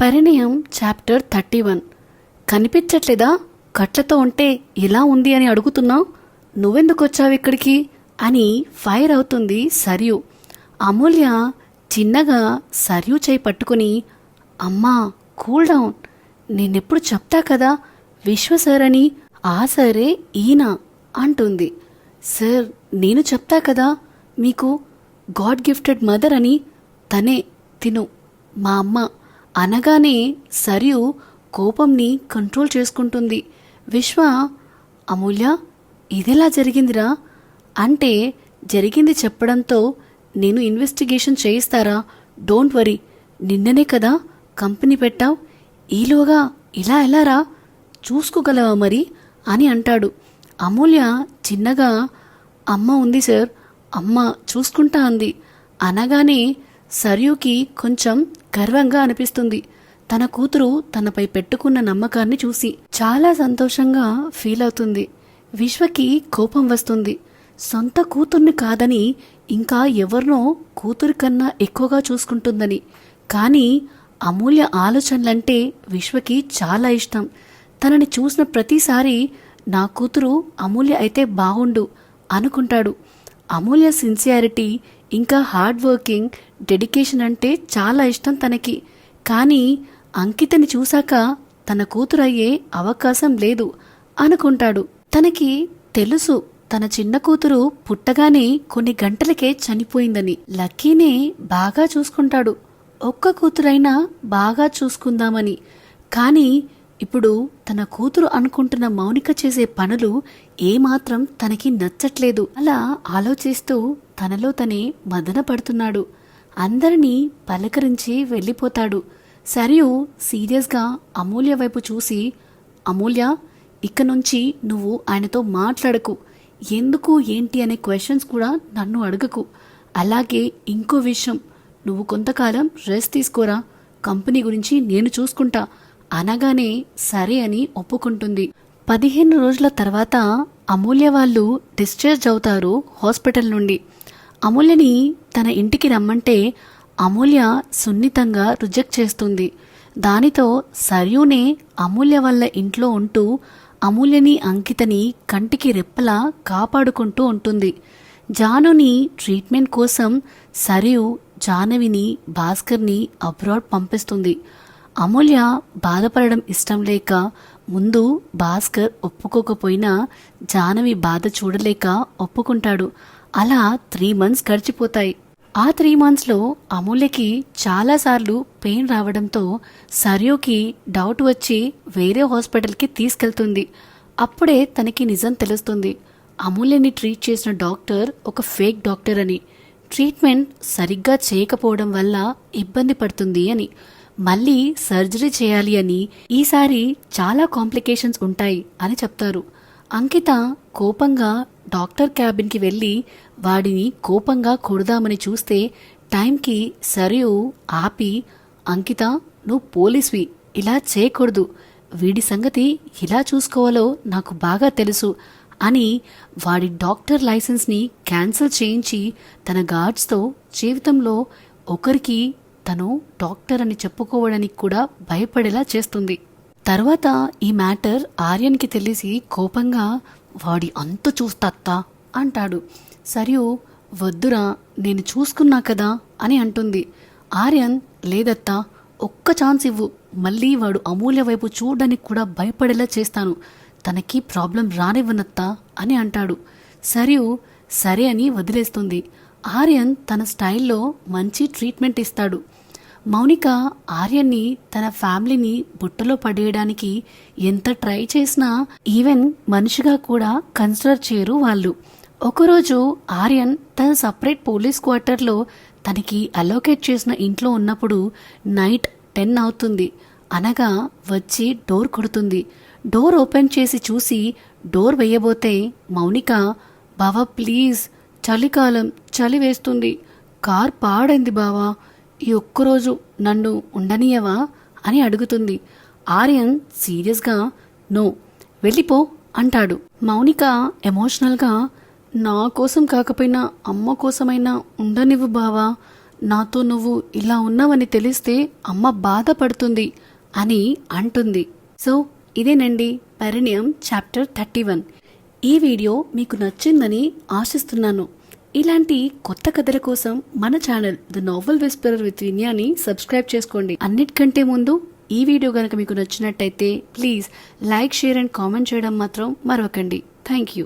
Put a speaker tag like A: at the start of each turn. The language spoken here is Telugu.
A: పరిణయం చాప్టర్ 31. కనిపించట్లేదా? కట్లతో ఉంటే ఎలా ఉంది అని అడుగుతున్నావు? నువ్వెందుకొచ్చావు ఇక్కడికి అని ఫైర్ అవుతుంది సరియు. అమూల్య చిన్నగా సరియు చేయి పట్టుకుని, అమ్మా కూల్ డౌన్, నేనెప్పుడు చెప్తా కదా విశ్వ సార్ అని. ఆ సరే ఈయన అంటుంది. సార్ నేను చెప్తా కదా మీకు గాడ్ గిఫ్టెడ్ మదర్ అని. తనే తిను మా అమ్మ అనగానే సరియు కోపంని కంట్రోల్ చేసుకుంటుంది. విశ్వ, అమూల్య ఇదెలా జరిగిందిరా అంటే జరిగింది చెప్పడంతో నేను ఇన్వెస్టిగేషన్ చేయిస్తారా? డోంట్ వరీ, నిన్ననే కదా కంపెనీ పెట్టావు, ఈలోగా ఇలా ఎలారా చూసుకోగలవా మరి అని అంటాడు. అమూల్య చిన్నగా అమ్మ ఉంది సార్, అమ్మ చూసుకుంటా అంది. అనగానే సర్యుకి కొంచెం గర్వంగా అనిపిస్తుంది. తన కూతురు తనపై పెట్టుకున్న నమ్మకాన్ని చూసి చాలా సంతోషంగా ఫీల్ అవుతుంది. విశ్వకి కోపం వస్తుంది. సొంత కూతుర్ని కాదని ఇంకా ఎవరినో కూతురి కన్నా ఎక్కువగా చూసుకుంటుందని. కానీ అమూల్య ఆలోచనలంటే విశ్వకి చాలా ఇష్టం. తనని చూసిన ప్రతిసారి నా కూతురు అమూల్య అయితే బాగుండు అనుకుంటాడు. అమూల్య సిన్సియారిటీ ఇంకా హార్డ్ వర్కింగ్, డెడికేషన్ అంటే చాలా ఇష్టం తనకి. కానీ అంకితని చూశాక తన కూతురయ్యే అవకాశం లేదు అనుకుంటాడు. తనకి తెలుసు తన చిన్న కూతురు పుట్టగానే కొన్ని గంటలకే చనిపోయిందని. లక్కీనే బాగా చూసుకుంటాడు, ఒక్క కూతురైనా బాగా చూసుకుందామని. కానీ ఇప్పుడు తన కూతురు అనుకుంటున్న మౌనిక చేసే పనులు ఏమాత్రం తనకి నచ్చట్లేదు. అలా ఆలోచిస్తూ తనలో తనే మదన పడుతున్నాడు. అందరినీ పలకరించి వెళ్ళిపోతాడు. సరియు సీరియస్గా అమూల్య వైపు చూసి, అమూల్య ఇక నుంచి నువ్వు ఆయనతో మాట్లాడకు, ఎందుకు ఏంటి అనే క్వశ్చన్స్ కూడా నన్ను అడగకు. అలాగే ఇంకో విషయం, నువ్వు కొంతకాలం రెస్ట్ తీసుకోరా, కంపెనీ గురించి నేను చూసుకుంటా అనగానే సరే అని ఒప్పుకుంటుంది. 15 రోజుల తర్వాత అమూల్య వాళ్ళు డిశ్చార్జ్ అవుతారు హాస్పిటల్ నుండి. అమూల్యని తన ఇంటికి రమ్మంటే అమూల్య సున్నితంగా రిజెక్ట్ చేస్తుంది. దానితో సర్యునే అమూల్య వాళ్ళ ఇంట్లో ఉంటూ అమూల్యని అంకితని కంటికి రెప్పలా కాపాడుకుంటూ ఉంటుంది. జానుని ట్రీట్మెంట్ కోసం సరియు జాహ్నవిని భాస్కర్ని అబ్రాడ్ పంపిస్తుంది. అమూల్య బాధపడడం ఇష్టం లేక ముందు భాస్కర్ ఒప్పుకోకపోయినా జాహ్నవి బాధ చూడలేక ఒప్పుకుంటాడు. అలా 3 months గడిచిపోతాయి. ఆ 3 monthsలో అమూల్యకి చాలాసార్లు పెయిన్ రావడంతో సర్యుకి డౌట్ వచ్చి వేరే హాస్పిటల్కి తీసుకెళ్తుంది. అప్పుడే తనకి నిజం తెలుస్తుంది. అమూల్యని ట్రీట్ చేసిన డాక్టర్ ఒక ఫేక్ డాక్టర్ అని, ట్రీట్మెంట్ సరిగ్గా చేయకపోవడం వల్ల ఇబ్బంది పడుతుంది అని, మళ్ళీ సర్జరీ చేయాలి అని, ఈసారి చాలా కాంప్లికేషన్స్ ఉంటాయి అని చెప్తారు. అంకిత కోపంగా డాక్టర్ క్యాబిన్కి వెళ్ళి వాడిని కోపంగా కొడదామని చూస్తే టైంకి సరియు ఆపి, అంకిత నువ్వు పోలీస్వి, ఇలా చేయకూడదు, వీడి సంగతి ఇలా చూసుకోవాలో నాకు బాగా తెలుసు అని వాడి డాక్టర్ లైసెన్స్ని క్యాన్సిల్ చేయించి తన గార్డ్స్తో జీవితంలో ఒకరికి తను డాక్టర్ అని చెప్పుకోవడానికి కూడా భయపడేలా చేస్తుంది. తర్వాత ఈ మ్యాటర్ ఆర్యన్కి తెలిసి కోపంగా వాడి అంతు చూస్తాత్తా అంటాడు. సరియు వద్దురా నేను చూసుకున్నా కదా అని అంటుంది. ఆర్యన్ లేదత్తా, ఒక్క ఛాన్స్ ఇవ్వు, మళ్ళీ వాడు అమూల్య వైపు చూడడానికి కూడా భయపడేలా చేస్తాను, తనకి ప్రాబ్లం రానివ్వనత్తా అని అంటాడు. సరియు సరే అని వదిలేస్తుంది. ఆర్యన్ తన స్టైల్లో మంచి ట్రీట్మెంట్ ఇస్తాడు. మౌనిక ఆర్యన్ని తన ఫ్యామిలీని బుట్టలో పడేయడానికి ఎంత ట్రై చేసినా ఈవెన్ మనిషిగా కూడా కన్సిడర్ చేయరు వాళ్ళు. ఒకరోజు ఆర్యన్ తన సపరేట్ పోలీస్ క్వార్టర్లో తనకి అలోకేట్ చేసిన ఇంట్లో ఉన్నప్పుడు నైట్ 10 అవుతుంది. అనగా వచ్చి డోర్ కొడుతుంది. డోర్ ఓపెన్ చేసి చూసి డోర్ వేయబోతే మౌనిక, బావా ప్లీజ్, చలికాలం, చలి వేస్తుంది, కార్ పాడైంది బావా, ఈ ఒక్కరోజు నన్ను ఉండనీయవా అని అడుగుతుంది. ఆర్యన్ సీరియస్గా నో, వెళ్ళిపో అంటాడు. మౌనిక ఎమోషనల్గా నా కోసం కాకపోయినా అమ్మ కోసమైనా ఉండనివ్వు బావా, నాతో నువ్వు ఇలా ఉన్నావని తెలిస్తే అమ్మ బాధపడుతుంది అని అంటుంది. సో ఇదేనండి పరిణయం చాప్టర్ 31. ఈ వీడియో మీకు నచ్చిందని ఆశిస్తున్నాను. ఇలాంటి కొత్త కథల కోసం మన channel the novel whisperer with Vinyani subscribe చేసుకోండి. అన్నిటికంటే ముందు ఈ వీడియో కనుక మీకు నచ్చినట్టయితే please like, share and comment చేయడం మాత్రం మరవకండి. Thank you.